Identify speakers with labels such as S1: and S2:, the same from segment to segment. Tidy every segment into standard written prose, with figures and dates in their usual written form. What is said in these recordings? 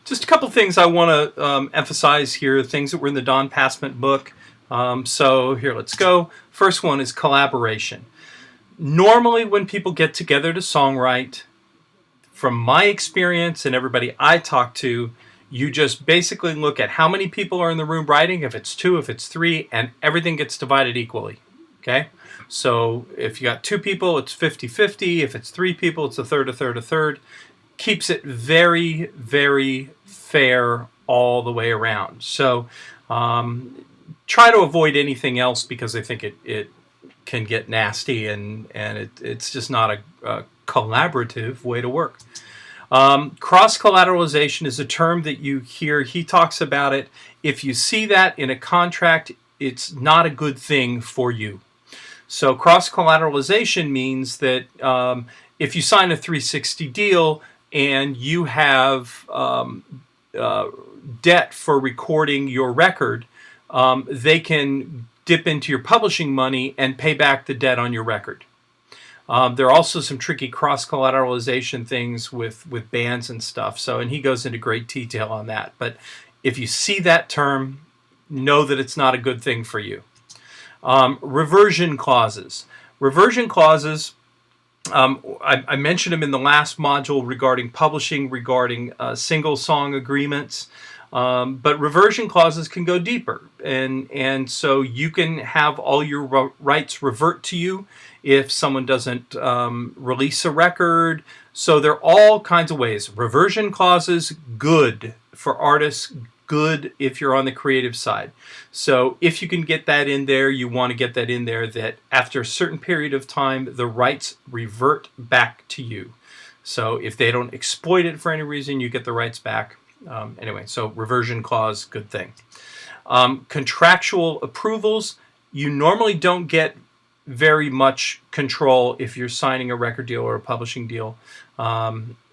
S1: Just a couple things I want to emphasize here, things that were in the Don Passman book. So here, let's go. First one is collaboration. Normally, when people get together to songwrite, from my experience and everybody I talk to, you just basically look at how many people are in the room writing, if it's two, if it's three, and everything gets divided equally. Okay? So if you got two people, it's 50-50. If it's three people, it's a third, a third, a third. Keeps it very, very fair all the way around. So try to avoid anything else because I think it can get nasty and it's just not a collaborative way to work. Cross-collateralization is a term that you hear. He talks about it. If you see that in a contract, it's not a good thing for you. So cross-collateralization means that if you sign a 360 deal and you have debt for recording your record, they can dip into your publishing money and pay back the debt on your record. There are also some tricky cross-collateralization things with bands and stuff. So, and he goes into great detail on that. But if you see that term, know that it's not a good thing for you. Reversion clauses. Reversion clauses, I mentioned them in the last module regarding publishing, regarding single song agreements. But reversion clauses can go deeper. And so you can have all your rights revert to you if someone doesn't release a record. So there are all kinds of ways. Reversion clauses, good for artists, good if you're on the creative side. So if you can get that in there, you want to get that in there that after a certain period of time, the rights revert back to you. So if they don't exploit it for any reason, you get the rights back. Anyway, so reversion clause, good thing. Contractual approvals, you normally don't get very much control if you're signing a record deal or a publishing deal.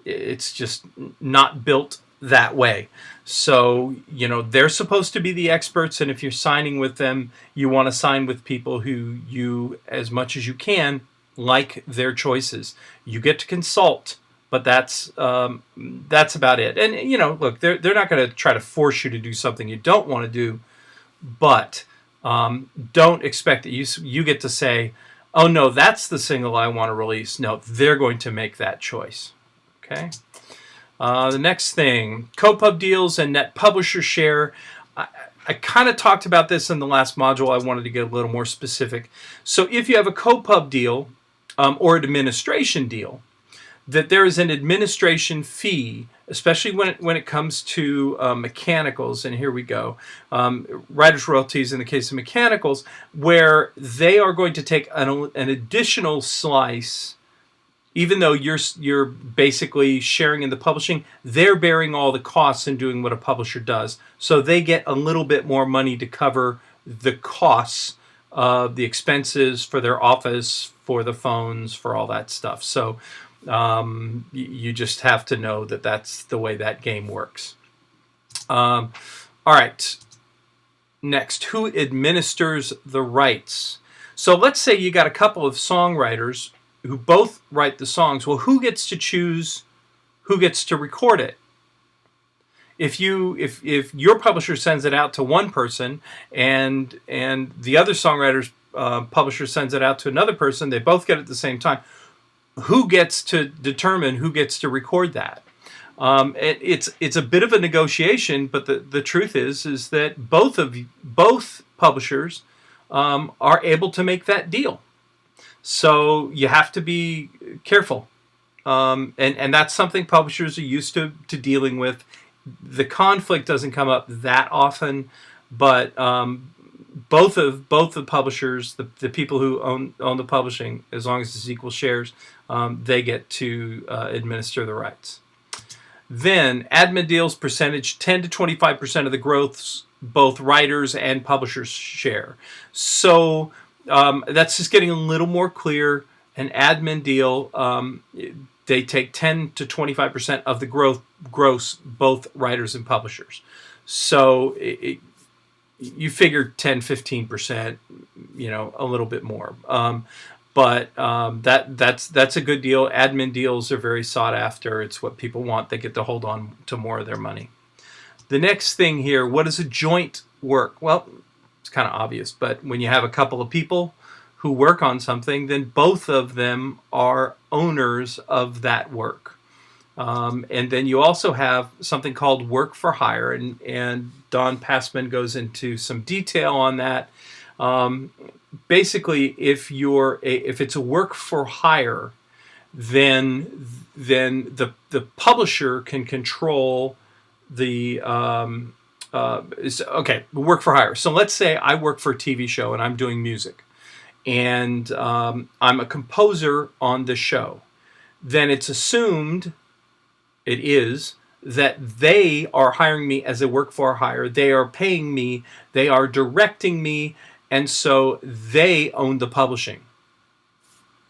S1: It's just not built that way. So, you know, they're supposed to be the experts, and if you're signing with them, you want to sign with people who you, as much as you can, like their choices. You get to consult, but that's about it. And, you know, look, they're not going to try to force you to do something you don't want to do, but don't expect that you get to say, oh, no, that's the single I want to release. No, they're going to make that choice. Okay? The next thing, co-pub deals and net publisher share. I kind of talked about this in the last module. I wanted to get a little more specific. So if you have a co-pub deal or an administration deal, that there is an administration fee, especially when it comes to mechanicals, and here we go, writer's royalties in the case of mechanicals, where they are going to take an additional slice. Even though you're basically sharing in the publishing, they're bearing all the costs and doing what a publisher does. So they get a little bit more money to cover the costs of the expenses for their office, for the phones, for all that stuff. So you just have to know that that's the way that game works. All right. Next, who administers the rights? So let's say you got a couple of songwriters who both write the songs. Well, who gets to choose who gets to record it? If your publisher sends it out to one person and the other songwriter's publisher sends it out to another person, they both get it at the same time. Who gets to determine who gets to record that? It's a bit of a negotiation, but the truth is that both publishers are able to make that deal. So you have to be careful. And that's something publishers are used to dealing with. The conflict doesn't come up that often, but both the publishers, the people who own the publishing, as long as it's equal shares, they get to administer the rights. Then admin deals percentage, 10 to 25% of the growths both writers and publishers share. So that's just getting a little more clear. An admin deal, they take 10 to 25% of the gross, both writers and publishers. So you figure 10, 15%, a little bit more. But that's a good deal. Admin deals are very sought after. It's what people want. They get to hold on to more of their money. The next thing here, what is a joint work? Well, it's kind of obvious, but when you have a couple of people who work on something, then both of them are owners of that work. And then you also have something called work for hire, and Don Passman goes into some detail on that. Basically, if it's a work for hire, then the publisher can control the work for hire. So let's say I work for a TV show and I'm doing music, and I'm a composer on the show. Then it's assumed that they are hiring me as a work for hire. They are paying me. They are directing me, and so they own the publishing.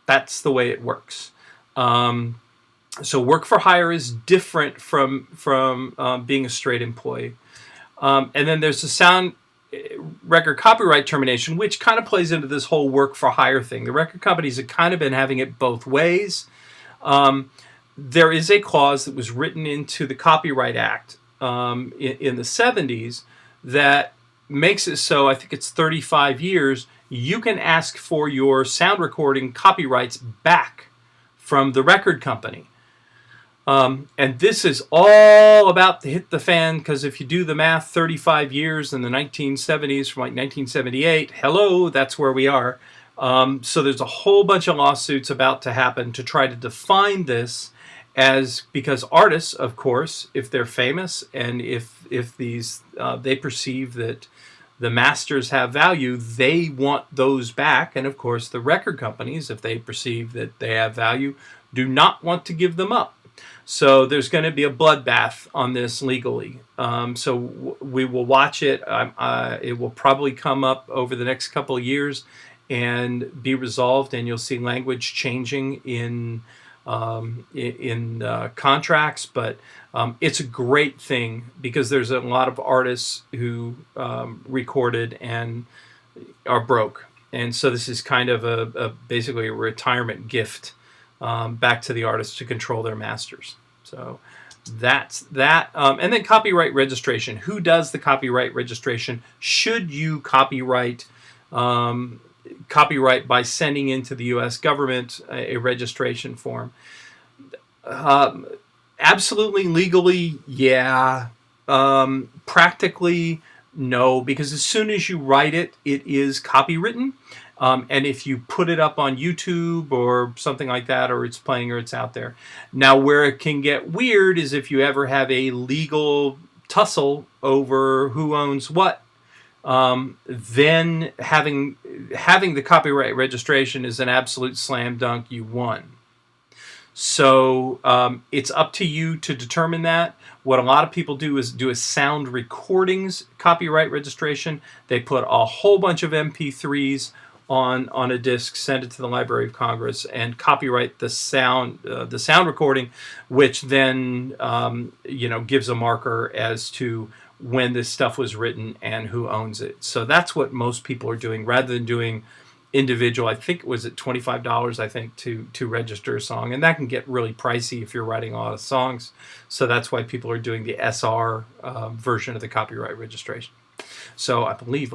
S1: That's the way it works. So work for hire is different from being a straight employee. And then there's the sound record copyright termination, which kind of plays into this whole work for hire thing. The record companies have kind of been having it both ways. There is a clause that was written into the Copyright Act in the 70s that makes it so, I think it's 35 years, you can ask for your sound recording copyrights back from the record company. And this is all about to hit the fan, because if you do the math, 35 years in the 1970s, from like 1978, hello, that's where we are. So there's a whole bunch of lawsuits about to happen to try to define this because artists, of course, if they're famous and if these they perceive that the masters have value, they want those back. And of course, the record companies, if they perceive that they have value, do not want to give them up. So there's going to be a bloodbath on this legally. So we will watch it. It will probably come up over the next couple of years and be resolved, and you'll see language changing in contracts. But it's a great thing because there's a lot of artists who recorded and are broke, and so this is kind of basically a retirement gift back to the artists to control their masters. So that's that. And then copyright registration. Who does the copyright registration? Should you copyright by sending into the U.S. government a registration form? Absolutely, legally, yeah. Practically, no, because as soon as you write it, it is copywritten. And if you put it up on YouTube or something like that, or it's playing or it's out there. Now, where it can get weird is if you ever have a legal tussle over who owns what. Then having the copyright registration is an absolute slam dunk. You won. So it's up to you to determine that. What a lot of people do is do a sound recordings copyright registration. They put a whole bunch of MP3s on a disc, send it to the Library of Congress, and copyright the sound recording, which then gives a marker as to when this stuff was written and who owns it. So that's what most people are doing, rather than doing individual. I think it was at $25, I think, to register a song, and that can get really pricey if you're writing a lot of songs. So that's why people are doing the SR version of the copyright registration. So I believe,